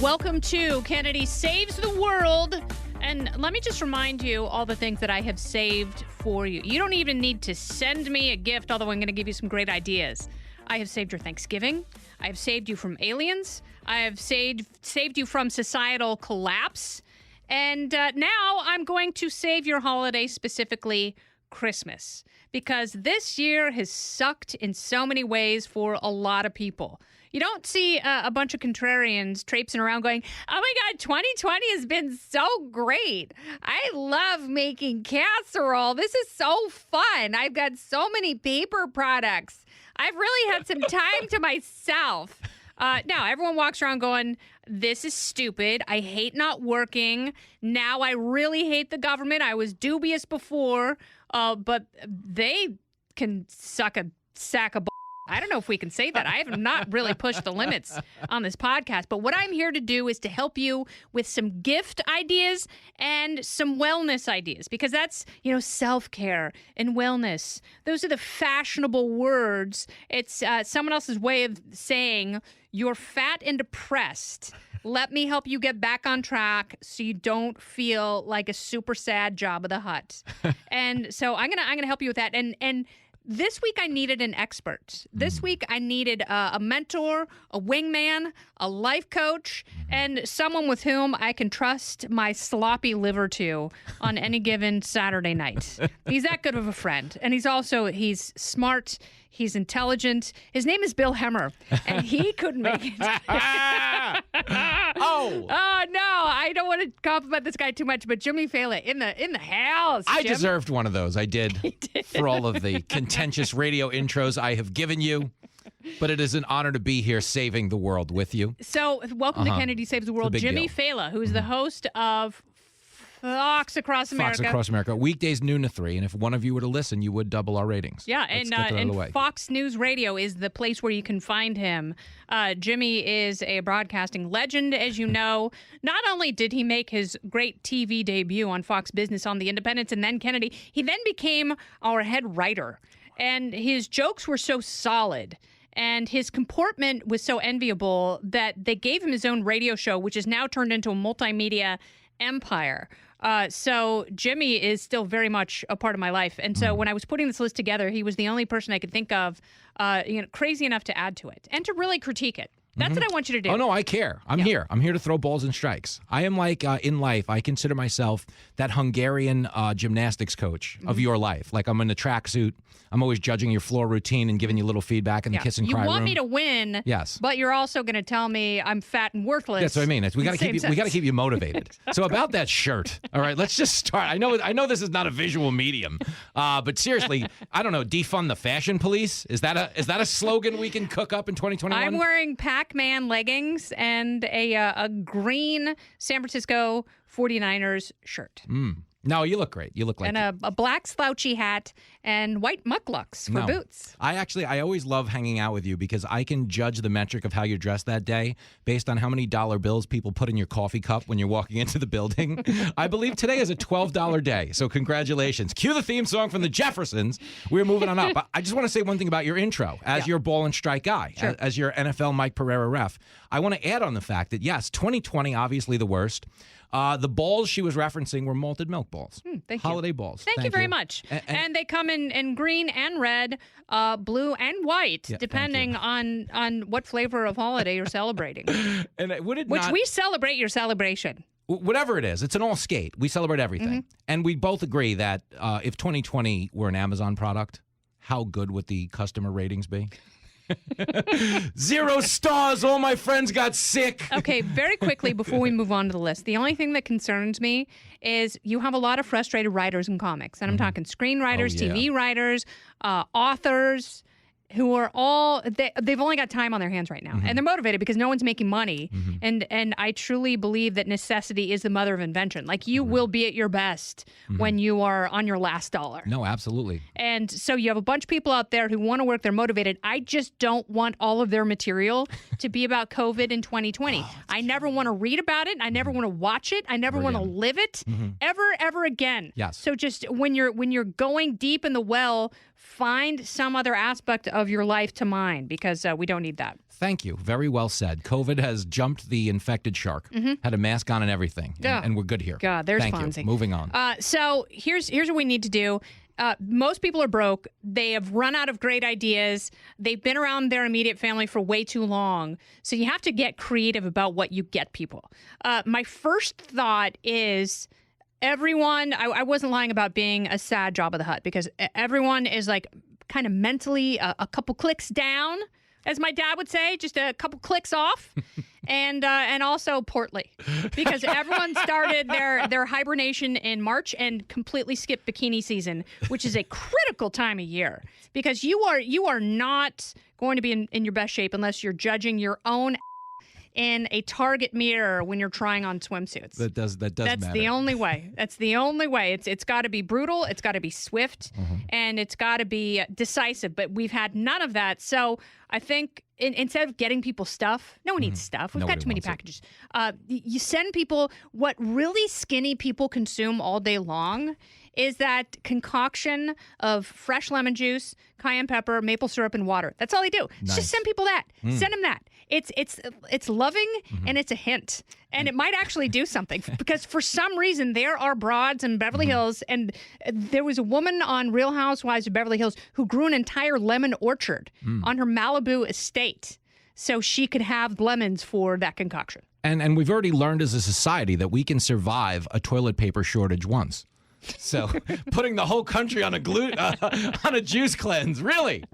Welcome to Kennedy Saves the World. And let me just remind you all the things that I have saved for you. You don't even need to send me a gift, although I'm going to give you some great ideas. I have saved your Thanksgiving. I have saved you from aliens. I have saved you from societal collapse. And now I'm going to save your holiday, specifically Christmas, because this year has sucked in so many ways for a lot of people. You don't see a bunch of contrarians traipsing around going, oh my God, 2020 has been so great. I love making casserole. This is so fun. I've got so many paper products. I've really had some time to myself. Now, everyone walks around going, this is stupid. I hate not working. Now I really hate the government. I was dubious before, but they can suck a sack of I don't know if we can say that. I have not really pushed the limits on this podcast. But what I'm here to do is to help you with some gift ideas and some wellness ideas, because that's, self-care and wellness. Those are the fashionable words. It's someone else's way of saying you're fat and depressed. Let me help you get back on track so you don't feel like a super sad Jabba the Hutt. And so I'm gonna help you with that. And this week I needed an expert. This week I needed a mentor, a wingman, a life coach, and someone with whom I can trust my sloppy liver to on any given Saturday night. He's that good of a friend. And he's smart. He's intelligent. His name is Bill Hemmer, and he couldn't make it. Oh, no. I don't want to compliment this guy too much, but Jimmy Failla in the house. I deserved one of those. I did. He did. For all of the contentious radio intros I have given you. But it is an honor to be here saving the world with you. So welcome to Kennedy Saves the World. Jimmy deal. Failla, who is the host of Fox Across America. Fox Across America. Weekdays noon to 3. And if one of you were to listen, you would double our ratings. Yeah, and Fox News Radio is the place where you can find him. Jimmy is a broadcasting legend, as you know. Not only did he make his great TV debut on Fox Business on The Independent and then Kennedy, he then became our head writer. And his jokes were so solid. And his comportment was so enviable that they gave him his own radio show, which is now turned into a multimedia empire. So Jimmy is still very much a part of my life. And so when I was putting this list together, he was the only person I could think of, crazy enough to add to it and to really critique it. That's what I want you to do. Oh, no, I care. I'm here. I'm here to throw balls and strikes. I am like, in life, I consider myself that Hungarian gymnastics coach of your life. Like I'm in a tracksuit. I'm always judging your floor routine and giving you little feedback in the kiss and cry room. You want me to win, yes, but you're also going to tell me I'm fat and worthless. That's what I mean. We got to keep you motivated. So about that shirt, all right, let's just start. I know this is not a visual medium, but seriously, I don't know. Defund the fashion police. Is that a slogan we can cook up in 2021? I'm wearing Pac-Man leggings and a green San Francisco 49ers shirt. No, you look great. You look like... And a black slouchy hat and white mucklucks for boots. I always love hanging out with you because I can judge the metric of how you're dressed that day based on how many dollar bills people put in your coffee cup when you're walking into the building. I believe today is a $12 day, so congratulations. Cue the theme song from the Jeffersons. We're moving on up. I just want to say one thing about your intro. As your ball and strike guy, as your NFL Mike Pereira ref, I want to add on the fact that, yes, 2020, obviously the worst. The balls she was referencing were malted milk balls. Thank Holiday you. balls. Thank you very much. And they come in green and red, blue and white, depending on what flavor of holiday you're celebrating. And we celebrate your celebration. Whatever it is, it's an all skate. We celebrate everything. And we both agree that if 2020 were an Amazon product, how good would the customer ratings be? 0 stars. All my friends got sick. Okay, very quickly before we move on to the list, the only thing that concerns me is you have a lot of frustrated writers in comics. And I'm talking screenwriters, TV writers, authors, who are all, they've only got time on their hands right now. And they're motivated because no one's making money. And I truly believe that necessity is the mother of invention. Like you will be at your best when you are on your last dollar. No, absolutely. And so you have a bunch of people out there who want to work, they're motivated. I just don't want all of their material to be about COVID in 2020. I never want to read about it. I never want to watch it. I never want to live it ever again. Yes. So just when you're going deep in the well find some other aspect of your life to mine because we don't need that. Thank you. Very well said. COVID has jumped the infected shark, had a mask on and everything, and we're good here. God, there's Thank Fonzie. you. Moving on. So here's what we need to do. Most people are broke. They have run out of great ideas. They've been around their immediate family for way too long. So you have to get creative about what you get people. My first thought is everyone, I wasn't lying about being a sad Jabba the Hutt because everyone is like kind of mentally a couple clicks down, as my dad would say, just a couple clicks off, and also portly, because everyone started their hibernation in March and completely skipped bikini season, which is a critical time of year because you are not going to be in your best shape unless you're judging your own in a Target mirror when you're trying on swimsuits. That's matter. The only way. That's the only way. It's got to be brutal. It's got to be swift, and it's got to be decisive. But we've had none of that. So I think instead of getting people stuff, no one needs stuff. We've got too many packages. You send people what really skinny people consume all day long is that concoction of fresh lemon juice, cayenne pepper, maple syrup, and water. That's all they do. Nice. Just send people that. Send them that. It's loving and it's a hint. And it might actually do something because for some reason there are broads in Beverly Hills, and there was a woman on Real Housewives of Beverly Hills who grew an entire lemon orchard on her Malibu estate so she could have lemons for that concoction. And we've already learned as a society that we can survive a toilet paper shortage once. So putting the whole country on a juice cleanse, really?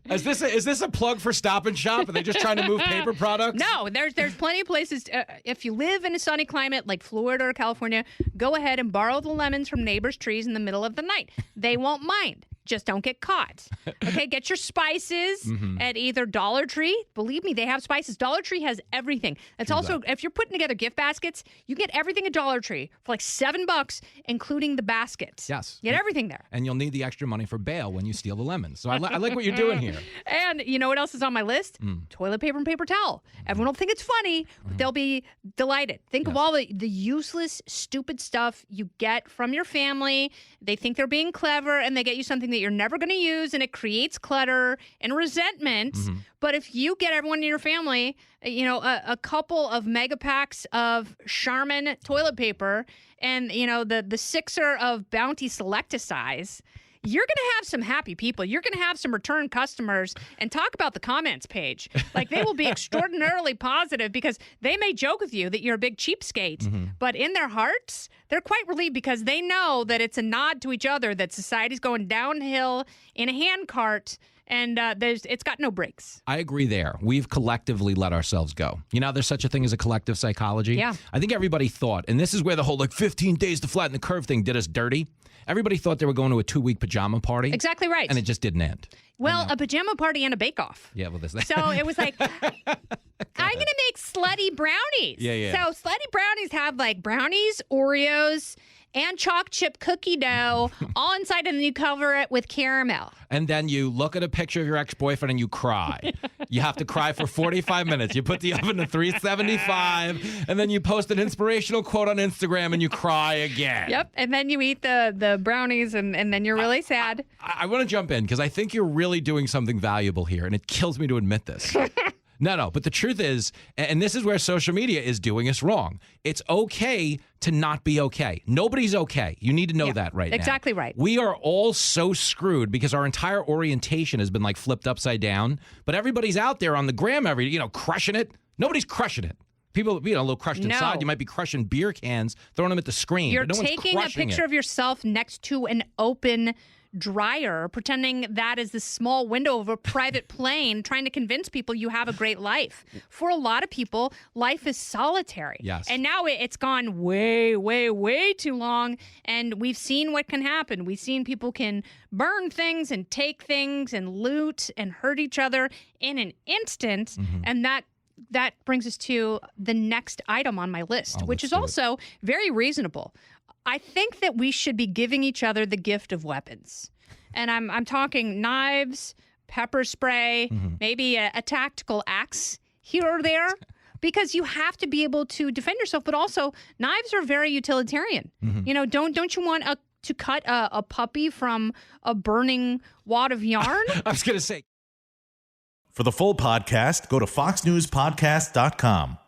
Is this a plug for Stop and Shop? Are they just trying to move paper products? No, there's plenty of places. If you live in a sunny climate like Florida or California, go ahead and borrow the lemons from neighbors' trees in the middle of the night. They won't mind. Just don't get caught. Okay, get your spices at either Dollar Tree. Believe me, they have spices. Dollar Tree has everything. It's also, if you're putting together gift baskets, you get everything at Dollar Tree for like $7, including the baskets. Yes. Get everything there. And you'll need the extra money for bail when you steal the lemons. So I like what you're doing here. And you know what else is on my list? Toilet paper and paper towel. Everyone will think it's funny, but they'll be delighted. Think of all the useless, stupid stuff you get from your family. They think they're being clever, and they get you something that you're never going to use, and it creates clutter and resentment. But if you get everyone in your family, a couple of mega packs of Charmin toilet paper and, the sixer of Bounty Selecticize, you're going to have some happy people. You're going to have some return customers, and talk about the comments page. Like, they will be extraordinarily positive because they may joke with you that you're a big cheapskate, but in their hearts, they're quite relieved because they know that it's a nod to each other, that society's going downhill in a handcart, and it's got no brakes. I agree there. We've collectively let ourselves go. There's such a thing as a collective psychology. Yeah. I think everybody thought, and this is where the whole 15 days to flatten the curve thing did us dirty. Everybody thought they were going to a 2-week pajama party. Exactly right. And it just didn't end. Well, a pajama party and a bake-off. Yeah, well, there's that. So it was like, I'm going to make slutty brownies. Yeah. So slutty brownies have like brownies, Oreos, and chalk chip cookie dough all inside, and then you cover it with caramel. And then you look at a picture of your ex-boyfriend and you cry. You have to cry for 45 minutes. You put the oven to 375, and then you post an inspirational quote on Instagram and you cry again. Yep, and then you eat the brownies, and then you're really sad. I want to jump in because I think you're really doing something valuable here, and it kills me to admit this. No, but the truth is, and this is where social media is doing us wrong, it's okay to not be okay. Nobody's okay. You need to know that right now. Exactly right. We are all so screwed because our entire orientation has been like flipped upside down, but everybody's out there on the gram crushing it. Nobody's crushing it. People, a little crushed inside. You might be crushing beer cans, throwing them at the screen. You're but no taking a picture of yourself next to an open dryer, pretending that is the small window of a private plane, trying to convince people you have a great life. For a lot of people, life is solitary. Yes. And now it's gone way, way, way too long, and we've seen what can happen. We've seen people can burn things and take things and loot and hurt each other in an instant, and that brings us to the next item on my list, which is also very reasonable. I think that we should be giving each other the gift of weapons. And I'm talking knives, pepper spray, maybe a tactical axe here or there, because you have to be able to defend yourself. But also, knives are very utilitarian. Don't you want to cut a puppy from a burning wad of yarn? I was going to say. For the full podcast, go to foxnewspodcast.com.